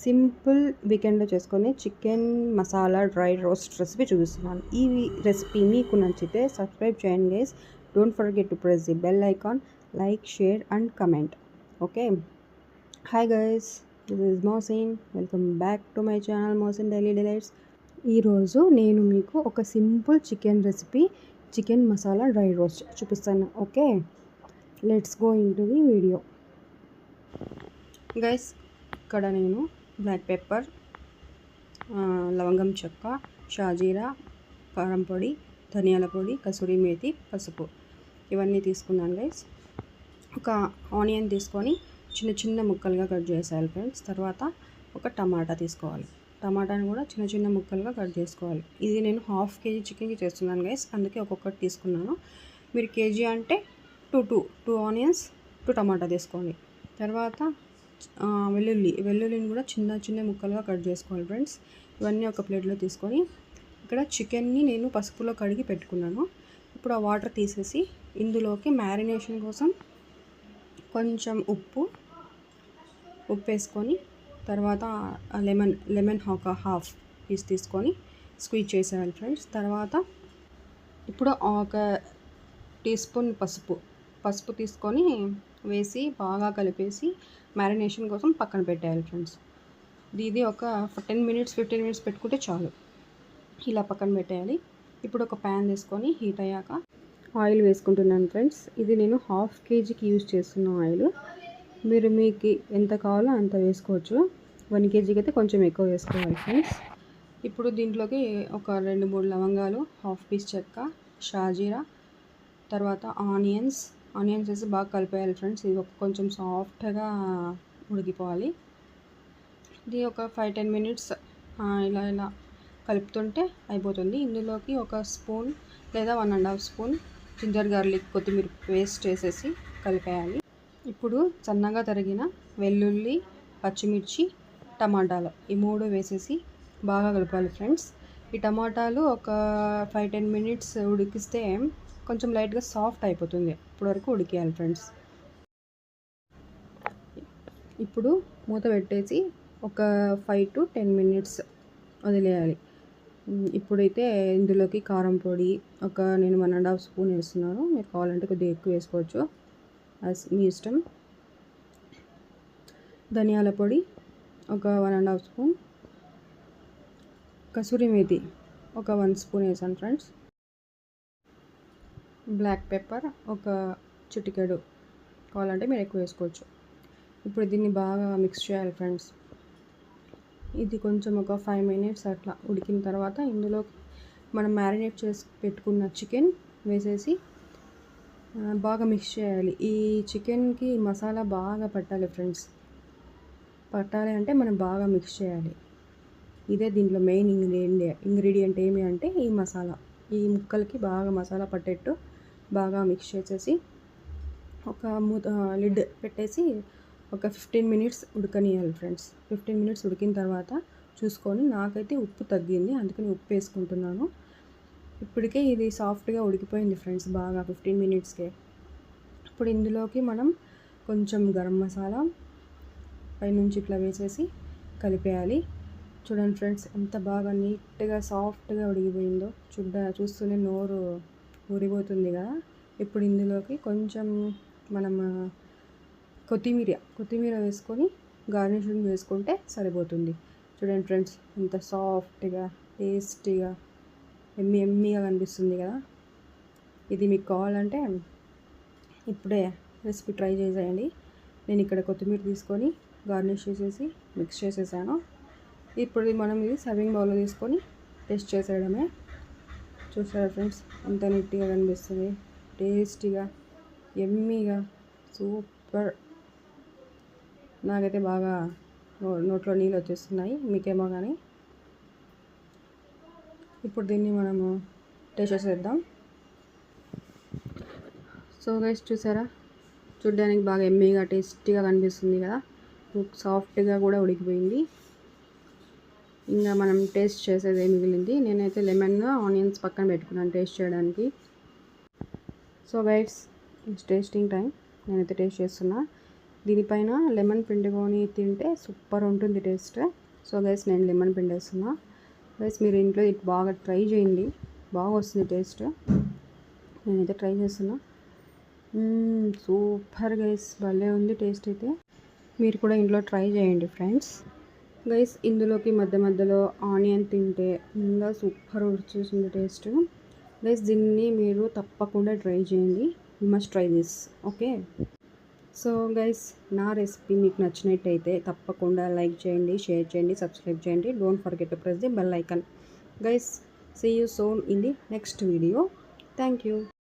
Simple వీకెండ్లో చేసుకొని chicken masala dry roast recipe చూపిస్తున్నాను. ఈ రెసిపీ మీకు నచ్చితే సబ్స్క్రైబ్ చేయండి guys. Don't forget to press the bell icon, like, share and comment. Okay, hi guys, this is Mohsin. Welcome back to my channel Mohsin daily delights. ఈరోజు నేను మీకు ఒక simple chicken recipe, chicken masala dry roast చూపిస్తాను. Okay, let's go into the video. Guys, ఇక్కడ నేను black pepper, లవంగం చెక్క, షాజీరా, కారం పొడి, ధనియాల పొడి, కసూరి మేతి, పసుపు ఇవన్నీ తీసుకున్నాను గైస్. ఒక ఆనియన్ తీసుకొని చిన్న చిన్న ముక్కలుగా కట్ చేసేయాలి ఫ్రెండ్స్. తర్వాత ఒక టమాటా తీసుకోవాలి. టమాటాని కూడా చిన్న చిన్న ముక్కలుగా కట్ చేసుకోవాలి. ఇది నేను హాఫ్ కేజీ చికెన్కి చేస్తున్నాను గైస్, అందుకే ఒక్కొక్కటి తీసుకున్నాను. మీరు కేజీ అంటే టూ ఆనియన్స్, 2 టమాటా తీసుకోండి. తర్వాత వెల్లుల్లిని కూడా చిన్న చిన్న ముక్కలుగా కట్ చేసుకోవాలి ఫ్రెండ్స్. ఇవన్నీ ఒక ప్లేట్లో తీసుకొని ఇక్కడ చికెన్ని నేను పసుపులో కడిగి పెట్టుకున్నాను. ఇప్పుడు ఆ వాటర్ తీసేసి ఇందులోకి మ్యారినేషన్ కోసం కొంచెం ఉప్పు వేసుకొని, తర్వాత లెమన్ ఒక హాఫ్ పీస్ తీసుకొని స్క్వీజ్ చేసేయాలి ఫ్రెండ్స్. తర్వాత ఇప్పుడు ఒక టీ స్పూన్ పసుపు తీసుకొని వేసి బాగా కలిపేసి మ్యారినేషన్ కోసం పక్కన పెట్టేయాలి ఫ్రెండ్స్. ఇది ఒక 15 మినిట్స్ పెట్టుకుంటే చాలు. ఇలా పక్కన పెట్టేయాలి. ఇప్పుడు ఒక ప్యాన్ తీసుకొని హీట్ అయ్యాక ఆయిల్ వేసుకుంటున్నాను ఫ్రెండ్స్. ఇది నేను హాఫ్ కేజీకి యూజ్ చేస్తున్న ఆయిల్. మీరు మీకు ఎంత కావాలో అంత వేసుకోవచ్చు. 1 కేజీకి అయితే కొంచెం ఎక్కువ వేసుకోవాలి ఫ్రెండ్స్. ఇప్పుడు దీంట్లోకి ఒక 2-3 లవంగాలు, హాఫ్ పీస్ చెక్క, షాజీరా, తర్వాత ఆనియన్స్ వేసి బాగా కలిపేయాలి ఫ్రెండ్స్. ఇది కొంచెం సాఫ్ట్గా ఉడికిపోవాలి. ఇది ఒక 5-10 మినిట్స్ ఇలా కలుపుతుంటే అయిపోతుంది. ఇందులోకి ఒక స్పూన్ లేదా 1.5 స్పూన్ జింజర్ గార్లిక్ కొత్తిమీర పేస్ట్ వేసేసి కలిపేయాలి. ఇప్పుడు సన్నగా తరిగిన వెల్లుల్లి, పచ్చిమిర్చి, టమాటాలు ఈ 3 వేసేసి బాగా కలపాలి ఫ్రెండ్స్. ఈ టమాటాలు ఒక 5-10 మినిట్స్ ఉడికిస్తే కొంచెం లైట్గా సాఫ్ట్ అయిపోతుంది. ఇప్పటి వరకు ఉడికేయాలి ఫ్రెండ్స్. ఇప్పుడు మూత పెట్టేసి ఒక 5 to 10 మినిట్స్ వదిలేయాలి. ఇప్పుడైతే ఇందులోకి కారం పొడి నేను 1.5 స్పూన్ వేస్తున్నాను. మీరు కావాలంటే కొద్దిగా ఎక్కువ వేసుకోవచ్చు, మీ ఇష్టం. ధనియాల పొడి ఒక 1.5 స్పూన్, కసూరి మేతి ఒక 1 స్పూన్ వేసాను ఫ్రెండ్స్. బ్లాక్ పెప్పర్ ఒక చిటికెడు, కావాలంటే మీరు ఎక్కువ వేసుకోవచ్చు. ఇప్పుడు దీన్ని బాగా మిక్స్ చేయాలి ఫ్రెండ్స్. ఇది కొంచెం ఒక 5 మినిట్స్ అట్లా ఉడికిన తర్వాత ఇందులో మనం మ్యారినేట్ చేసి పెట్టుకున్న చికెన్ వేసేసి బాగా మిక్స్ చేయాలి. ఈ చికెన్కి మసాలా బాగా పట్టాలి ఫ్రెండ్స్. పట్టాలి అంటే మనం బాగా మిక్స్ చేయాలి. ఇదే దీంట్లో మెయిన్ ఇంగ్రీడియంట్ ఏమి అంటే ఈ మసాలా. ఈ ముక్కలకి బాగా మసాలా పట్టేట్టు బాగా మిక్స్ చేసేసి ఒక లిడ్ పెట్టేసి ఒక 15 మినిట్స్ ఉడకనియాలి ఫ్రెండ్స్. 15 మినిట్స్ ఉడికిన తర్వాత చూసుకొని, నాకైతే ఉప్పు తగ్గింది అందుకని ఉప్పు వేసుకుంటున్నాను. ఇప్పటికే ఇది సాఫ్ట్గా ఉడికిపోయింది ఫ్రెండ్స్ బాగా 15 మినిట్స్కే. ఇప్పుడు ఇందులోకి మనం కొంచెం గరం మసాలా పైనుంచి ఇట్లా వేసేసి కలిపేయాలి. చూడండి ఫ్రెండ్స్, ఎంత బాగా నీట్గా సాఫ్ట్గా ఉడికిపోయిందో చూస్తూనే నోరు ఊరిపోతుంది కదా. ఇప్పుడు ఇందులోకి కొంచెం మనం కొత్తిమీర వేసుకొని గార్నిషింగ్ వేసుకుంటే సరిపోతుంది. చూడండి ఫ్రెండ్స్, ఎంత సాఫ్ట్గా టేస్టీగా ఎమ్మీగా కనిపిస్తుంది కదా. ఇది మీకు కావాలంటే ఇప్పుడే రెసిపీ ట్రై చేసేయండి. నేను ఇక్కడ కొత్తిమీర తీసుకొని గార్నిష్ చేసేసి మిక్స్ చేసేసాను. ఇప్పుడు మనం ఇది సర్వింగ్ బౌల్లో తీసుకొని టేస్ట్ చేసేయడమే. చూసారా ఫ్రెండ్స్, ఎంత నీట్గా కనిపిస్తుంది, టేస్టీగా ఎమ్మీగా, సూపర్. నాకైతే బాగా నోట్లో నీళ్ళు వచ్చేస్తున్నాయి, మీకేమో కానీ. ఇప్పుడు దీన్ని మనము టేస్ట్ చేసేద్దాం. సో గైస్, చూసారా, చూడ్డానికి బాగా ఎమ్మీగా టేస్టీగా కనిపిస్తుంది కదా. సాఫ్ట్గా కూడా ఉడికిపోయింది. ఇంకా మనం టేస్ట్ చేసేది మిగిలింది. నేనైతే లెమన్, ఆనియన్స్ పక్కన పెట్టుకున్నాను టేస్ట్ చేయడానికి. So guys, it's tasting time. నేనైతే టేస్ట్ చేస్తున్నా. దీనిపైన లెమన్ పిండుకొని తింటే సూపర్ ఉంటుంది టేస్ట్. సో గైస్ నేను లెమన్ పిండేస్తున్నా. గైస్ మీరు ఇంట్లో ఇది బాగా ట్రై చేయండి, బాగా వస్తుంది టేస్ట్. నేనైతే ట్రై చేస్తున్నా. సూపర్ గైస్, భలే ఉంది టేస్ట్ అయితే. మీరు కూడా ఇంట్లో ట్రై చేయండి ఫ్రెండ్స్. గైస్ ఇందులోకి మధ్య మధ్యలో ఆనియన్ తింటే ఇంకా సూపర్ వచ్చేసింది టేస్ట్. గైస్ దీన్ని మీరు తప్పకుండా ట్రై చేయండి. You must try this. Okay. So guys నా రెసిపీ మీకు నచ్చినట్టయితే తప్పకుండా లైక్ చేయండి, షేర్ చేయండి, సబ్స్క్రైబ్ చేయండి. Don't forget to press the bell icon. Guys see you soon in the next video. Thank you.